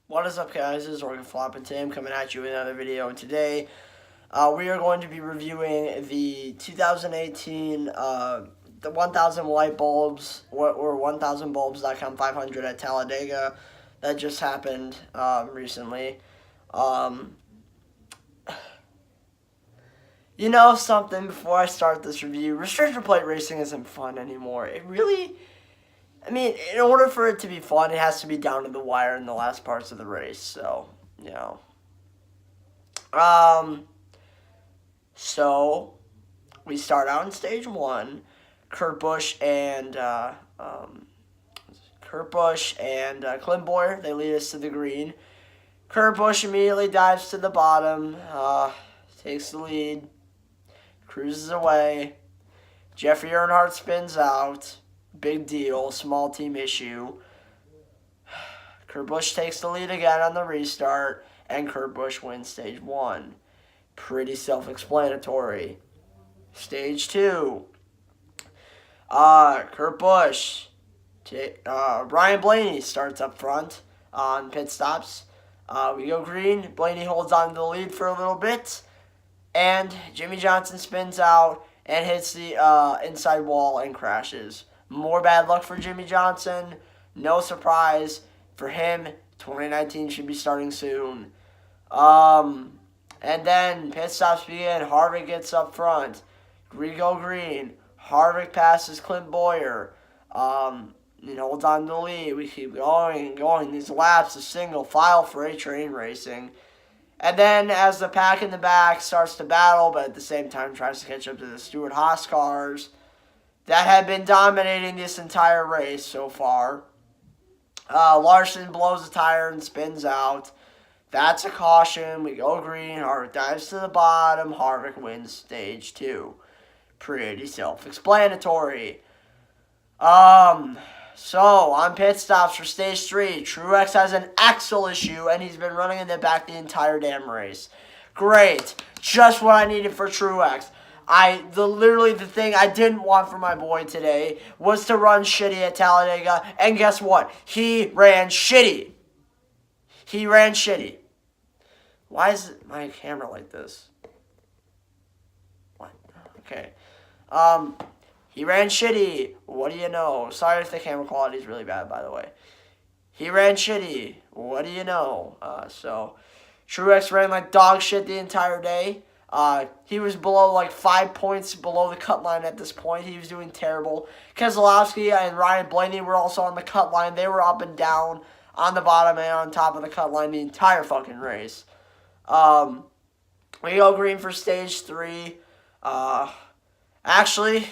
What is up, guys? This is Oregon Flop and Tim coming at you with another video. And today, we are going to be reviewing the 2018 the 1,000 light bulbs or 1,000bulbs.com 500 at Talladega that just happened recently. You know something? Before I start this review, restrictor plate racing isn't fun anymore. I mean, in order for it to be fun, it has to be down to the wire in the last parts of the race. So, you know. So, we start out in stage one. Kurt Busch and Clint Bowyer, they lead us to the green. Kurt Busch immediately dives to the bottom, takes the lead, cruises away. Jeffrey Earnhardt spins out. Big deal, small team issue. Kurt Busch takes the lead again on the restart, and Kurt Busch wins stage one. Pretty self-explanatory. Stage two. Kurt Busch. Ryan Blaney starts up front on pit stops. We go green. Blaney holds on to the lead for a little bit. And Jimmie Johnson spins out and hits the inside wall and crashes. More bad luck for Jimmie Johnson. No surprise for him. 2019 should be starting soon. And then pit stops begin. Harvick gets up front. We go green. Harvick passes Clint Bowyer. Holds on to the lead. We keep going. These laps, a single file for A-Train racing. And then as the pack in the back starts to battle, but at the same time tries to catch up to the Stewart-Haas cars that had been dominating this entire race so far. Larson blows a tire and spins out. That's a caution. We go green. Harvick dives to the bottom. Harvick wins stage two. Pretty self-explanatory. So, on pit stops for stage three, Truex has an axle issue, and he's been running in the back the entire damn race. Great. Just what I needed for Truex. Literally the thing I didn't want for my boy today was to run shitty at Talladega, and guess what? He ran shitty. Why is my camera like this? What? Okay. He ran shitty. What do you know? Sorry if the camera quality is really bad, by the way. He ran shitty. What do you know? So, Truex ran like dog shit the entire day. He was below like 5 points below the cut line at this point. He was doing terrible. Keselowski and Ryan Blaney were also on the cut line. They were up and down on the bottom and on top of the cut line the entire fucking race. We go green for stage three. Actually,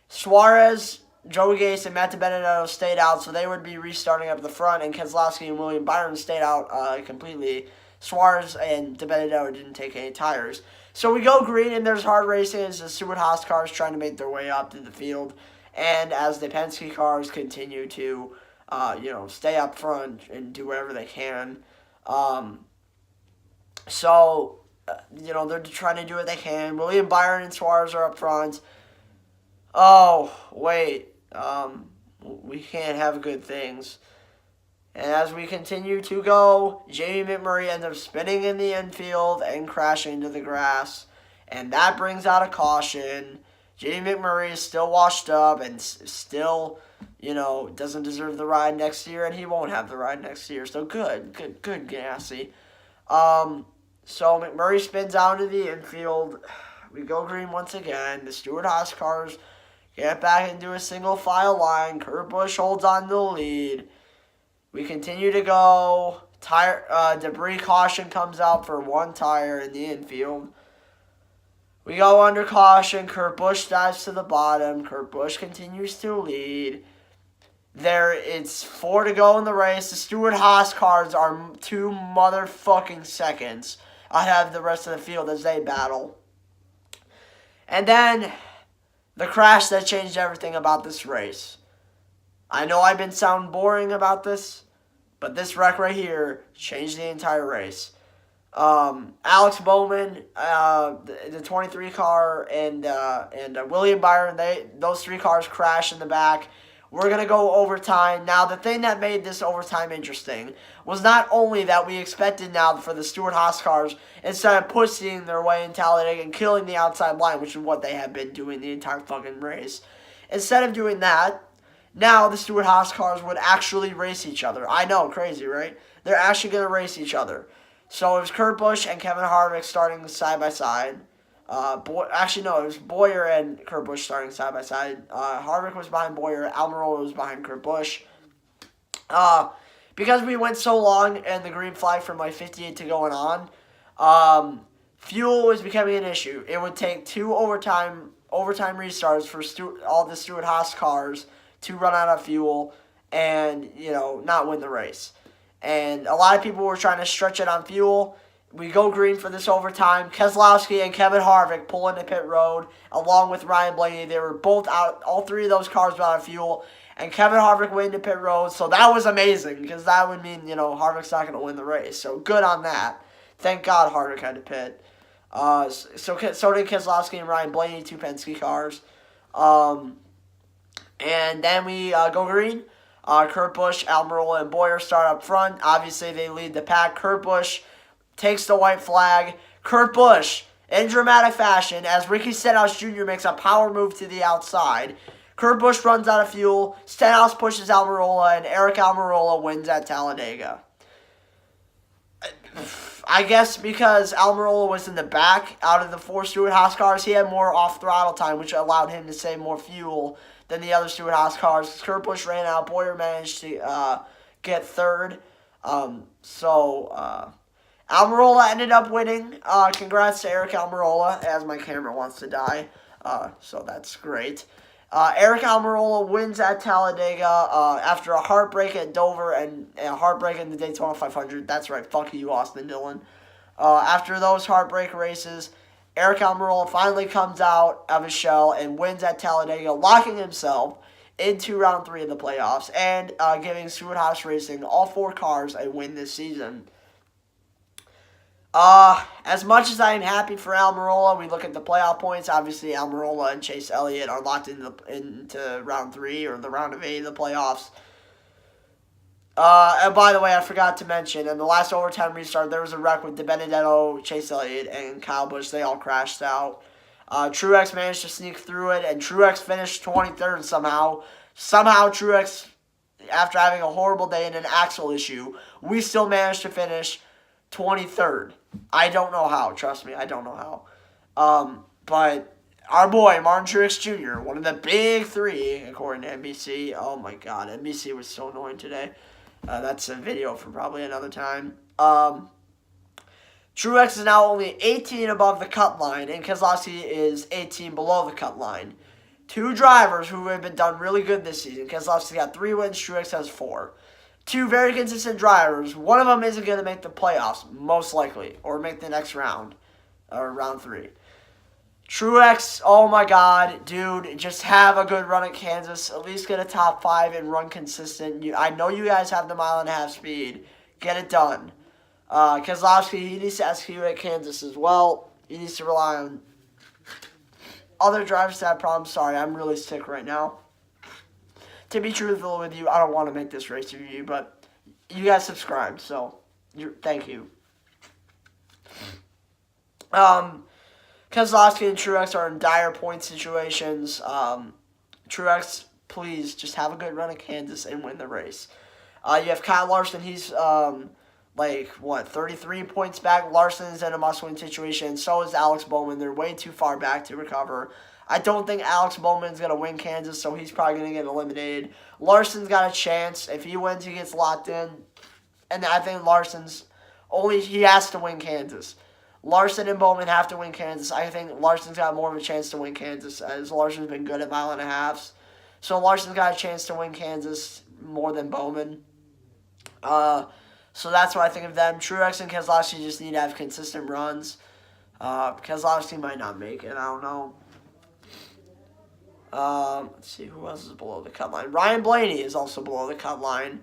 Suarez, Joey Gase, and Matt DiBenedetto stayed out, so they would be restarting up the front, and Keselowski and William Byron stayed out completely. Suarez and DiBenedetto didn't take any tires. So we go green, and there's hard racing as the Stewart-Haas cars trying to make their way up to the field, and as the Penske cars continue to, stay up front and do whatever they can. They're trying to do what they can. William Byron and Suarez are up front. Oh, wait. We can't have good things. And as we continue to go, Jamie McMurray ends up spinning in the infield and crashing into the grass. And that brings out a caution. Jamie McMurray is still washed up and still, doesn't deserve the ride next year. And he won't have the ride next year. So good, Gassy. So McMurray spins out into the infield. We go green once again. The Stewart-Haas cars get back into a single file line. Kurt Busch holds on to the lead. We continue to go. Debris caution comes out for one tire in the infield. We go under caution. Kurt Busch dives to the bottom. Kurt Busch continues to lead. It's 4 to go in the race. The Stewart-Haas cars are 2 motherfucking seconds ahead of the rest of the field as they battle. And then the crash that changed everything about this race. I know I've been sounding boring about this, but this wreck right here changed the entire race. Alex Bowman, the 23 car, and William Byron, those 3 cars crashed in the back. We're going to go overtime. Now, the thing that made this overtime interesting was not only that we expected now for the Stewart-Haas cars, instead of pushing their way in Talladega and killing the outside line, which is what they have been doing the entire fucking race. Instead of doing that, now the Stewart-Haas cars would actually race each other. I know, crazy, right? They're actually going to race each other. So it was Kurt Busch and Kevin Harvick starting side by side. Actually, no, it was Boyer and Kurt Busch starting side by side. Harvick was behind Boyer. Almirola was behind Kurt Busch. Because we went so long and the green flag from like 58 to going on, fuel was becoming an issue. It would take 2 overtime restarts for all the Stewart-Haas cars to run out of fuel and, not win the race. And a lot of people were trying to stretch it on fuel. We go green for this overtime. Keselowski and Kevin Harvick pull into pit road along with Ryan Blaney. They were both out. All 3 of those cars were out of fuel. And Kevin Harvick went into pit road. So that was amazing because that would mean, Harvick's not going to win the race. So good on that. Thank God Harvick had to pit. So did Keselowski and Ryan Blaney, 2 Penske cars. And then we go green. Kurt Busch, Almirola, and Boyer start up front. Obviously, they lead the pack. Kurt Busch takes the white flag. Kurt Busch, in dramatic fashion, as Ricky Stenhouse Jr. makes a power move to the outside. Kurt Busch runs out of fuel. Stenhouse pushes Almirola, and Eric Almirola wins at Talladega. I guess because Almirola was in the back out of the 4 Stewart-Haas cars, he had more off-throttle time, which allowed him to save more fuel than the other Stewart-Haas cars. Kurt Busch ran out. Boyer managed to get third. Almirola ended up winning. Congrats to Eric Almirola, as my camera wants to die. So that's great. Eric Almirola wins at Talladega after a heartbreak at Dover and a heartbreak in the Daytona 500. That's right. Fuck you, Austin Dillon. After those heartbreak races, Eric Almirola finally comes out of his shell and wins at Talladega, locking himself into round 3 of the playoffs and giving Stewart-Haas Racing all 4 cars a win this season. As much as I am happy for Almirola, we look at the playoff points. Obviously, Almirola and Chase Elliott are locked into round 3 or the round of 8 of the playoffs. And by the way, I forgot to mention, in the last overtime restart, there was a wreck with DiBenedetto, Chase Elliott, and Kyle Busch. They all crashed out. Truex managed to sneak through it, and Truex finished 23rd somehow. Somehow, Truex, after having a horrible day and an axle issue, we still managed to finish 23rd. I don't know how. Trust me, I don't know how. But our boy, Martin Truex Jr., one of the big 3, according to NBC. Oh, my God. NBC was so annoying today. That's a video for probably another time. Truex is now only 18 above the cut line, and Keselowski is 18 below the cut line. 2 drivers who have been done really good this season. Keselowski got 3 wins, Truex has 4. 2 very consistent drivers. One of them isn't going to make the playoffs, most likely, or make the next round, or round 3. Truex, oh my God, dude, just have a good run at Kansas. At least get a top 5 and run consistent. I know you guys have the 1.5 mile speed. Get it done. Keselowski, he needs to execute at Kansas as well. He needs to rely on other drivers that have problems. Sorry, I'm really sick right now. To be truthful with you, I don't want to make this race review, but you guys subscribed, so thank you. Keselowski and Truex are in dire point situations. Truex, please just have a good run at Kansas and win the race. You have Kyle Larson. He's 33 points back. Larson's in a must-win situation. So is Alex Bowman. They're way too far back to recover. I don't think Alex Bowman's going to win Kansas, so he's probably going to get eliminated. Larson's got a chance. If he wins, he gets locked in. And I think he has to win Kansas. Larson and Bowman have to win Kansas. I think Larson's got more of a chance to win Kansas, as Larson's been good at 1.5 miles. So Larson's got a chance to win Kansas more than Bowman. So that's what I think of them. Truex and Keselowski just need to have consistent runs. Keselowski might not make it. I don't know. Let's see, who else is below the cut line? Ryan Blaney is also below the cut line.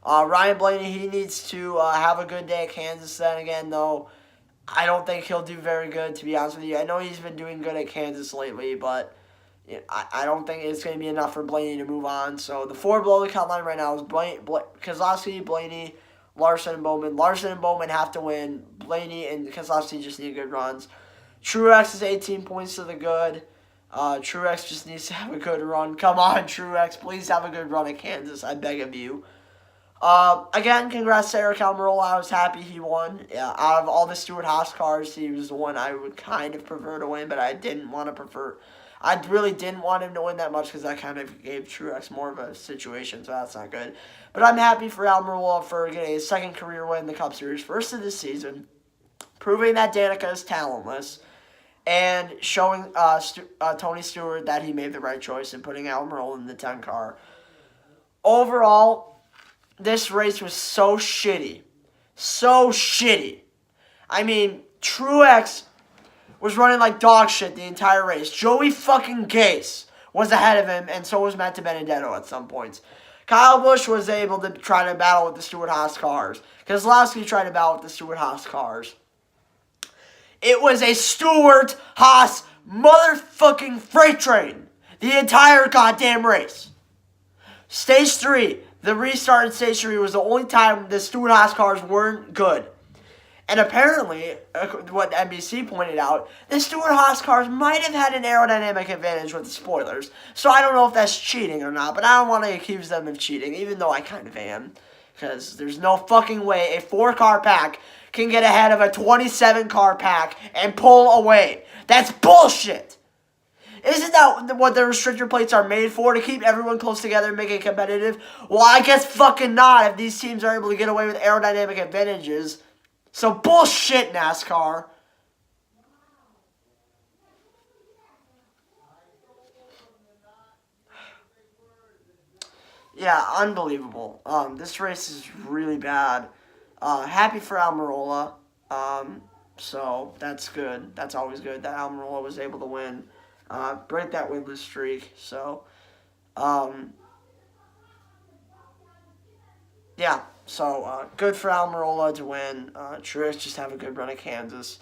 Ryan Blaney, he needs to have a good day at Kansas. Then again, though, I don't think he'll do very good, to be honest with you. I know he's been doing good at Kansas lately, but, I don't think it's going to be enough for Blaney to move on. So the 4 below the cut line right now is Keselowski, Blaney, Larson, and Bowman. Larson and Bowman have to win. Blaney and Keselowski just need good runs. Truex is 18 points to the good. Truex just needs to have a good run. Come on, Truex. Please have a good run at Kansas. I beg of you. Again, congrats to Eric Almirola. I was happy he won. Yeah, out of all the Stewart-Haas cars, he was the one I would kind of prefer to win, but I really didn't want him to win that much because that kind of gave Truex more of a situation, so that's not good. But I'm happy for Almirola for getting his second career win in the Cup Series, first of this season, proving that Danica is talentless, and showing Tony Stewart that he made the right choice in putting Almirola in the 10 car. Overall, this race was so shitty. So shitty. I mean, Truex was running like dog shit the entire race. Joey fucking Gase was ahead of him, and so was Matt DiBenedetto at some points. Kyle Busch was able to try to battle with the Stewart-Haas cars. Keselowski tried to battle with the Stewart-Haas cars. It was a Stewart-Haas motherfucking freight train the entire goddamn race. Stage 3, the restart in Stage 3 was the only time the Stewart-Haas cars weren't good. And apparently, what NBC pointed out, the Stewart-Haas cars might have had an aerodynamic advantage with the spoilers. So I don't know if that's cheating or not, but I don't want to accuse them of cheating, even though I kind of am. Because there's no fucking way a 4-car pack can get ahead of a 27-car pack and pull away. That's bullshit! Isn't that what the restrictor plates are made for? To keep everyone close together and make it competitive? Well, I guess fucking not if these teams are able to get away with aerodynamic advantages. So bullshit, NASCAR. Yeah, unbelievable. This race is really bad. Happy for Almirola. So that's good. That's always good that Almirola was able to win. Break that winless streak. So, yeah. So, good for Almirola to win. Truex just have a good run at Kansas.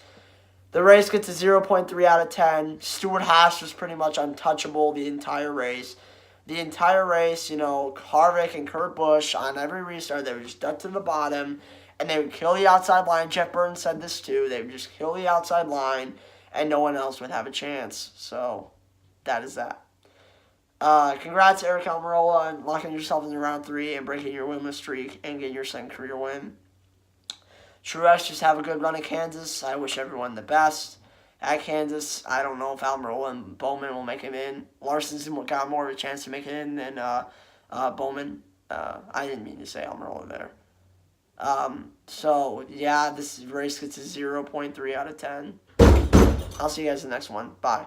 The race gets a 0.3 out of 10. Stewart-Haas was pretty much untouchable the entire race. The entire race, Harvick and Kurt Busch, on every restart, they would just duck to the bottom, and they would kill the outside line. Jeff Burton said this too. They would just kill the outside line, and no one else would have a chance. So, that is that. Congrats, Eric Almirola, on locking yourself into round 3 and breaking your winless streak and getting your second career win. Truex, just have a good run at Kansas. I wish everyone the best at Kansas. I don't know if Almirola and Bowman will make it in. Larson's got more of a chance to make it in than Bowman. I didn't mean to say Almirola there. So, yeah, this race gets a 0.3 out of 10. I'll see you guys in the next one. Bye.